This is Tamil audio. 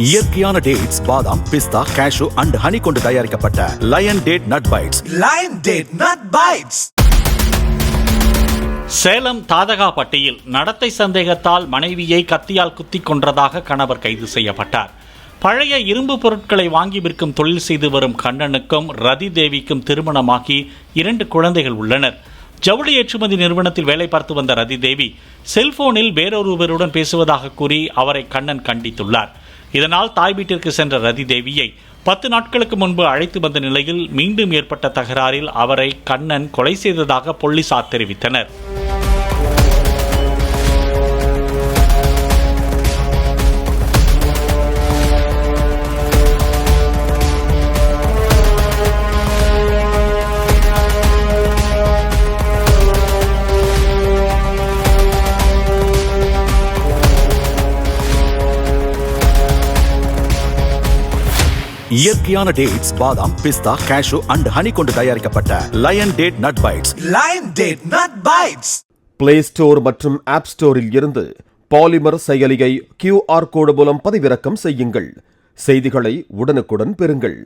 இயற்கையான டேட்ஸ், பாதாம், பிஸ்தா, கேஷு அண்ட் ஹனி கொண்டு தயாரிக்கப்பட்ட line date nut bites. Line date nut bites. Salem தாதகாப்பட்டியில் நடத்தை சந்தேகத்தால் மனைவியை கத்தியால் குத்திக் கொன்றதாக கணவர் கைது செய்யப்பட்டார். பழைய இரும்பு பொருட்களை வாங்கி விற்கும் தொழில் செய்து வரும் கண்ணனுக்கும் ரதி தேவிக்கும் திருமணமாகி 2 குழந்தைகள் உள்ளனர். ஜவுளி ஏற்றுமதி நிறுவனத்தில் வேலை பார்த்து வந்த ரதி தேவி செல்போனில் வேறொருவருடன் பேசுவதாக கூறி அவரை கண்ணன் கண்டித்துள்ளார். இதனால் தாய் வீட்டிற்கு சென்ற ரதி தேவியை 10 நாட்களுக்கு முன்பு அழைத்து வந்த நிலையில் மீண்டும் ஏற்பட்ட தகராறில் அவரை கண்ணன் கொலை செய்ததாக போலீசார் தெரிவித்தனர். இயற்கையான டேட்ஸ், பாதாம், பிஸ்தா, கேஷு அண்ட் ஹனி கொண்டு தயாரிக்கப்பட்ட line date nut bites. Line date nut bites. Play store மற்றும் ஆப் ஸ்டோரில் இருந்து பாலிமர் செயலியை QR கோடு மூலம் பதிவிறக்கம் செய்யுங்கள். செய்திகளை உடனுக்குடன் பெறுங்கள்.